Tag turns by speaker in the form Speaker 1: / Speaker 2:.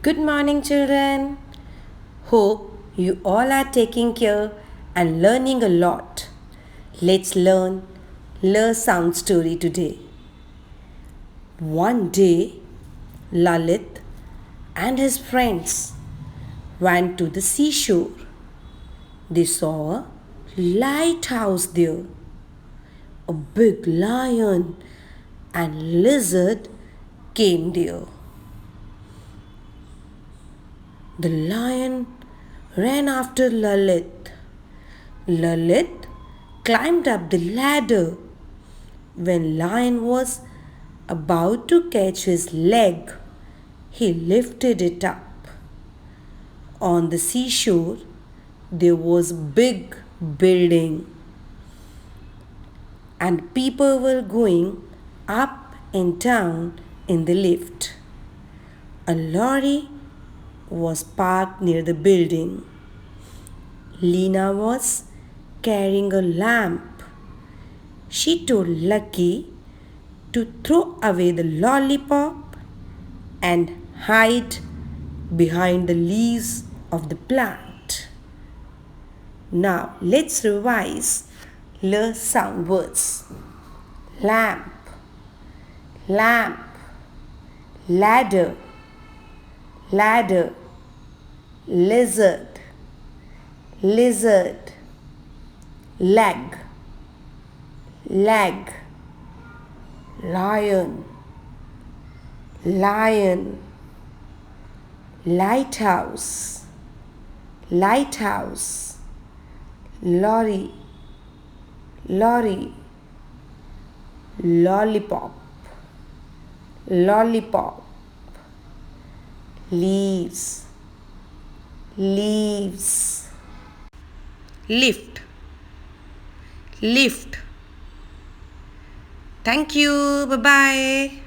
Speaker 1: Good morning, children. Hope you all are taking care and learning a lot. Let's learn L sound story today. One day, Lalit and his friends went to the seashore. They saw a lighthouse there. A big lion and lizard came there. The lion ran after Lalit. Lalit climbed up the ladder. When Lion was about to catch his leg, he lifted it up. On the seashore, there was a big building, and people were going up and down in the lift. A lorry was parked near the building. Lena was carrying a lamp. She told Lucky to throw away the lollipop and hide behind the leaves of the plant. Now let's revise L sound words. Lamp, lamp, ladder, ladder, lizard, lizard, leg, leg, lion, lion, lighthouse, lighthouse, lorry, lorry, lollipop, lollipop, leaves, leaves, lift, lift. Thank you. Bye bye.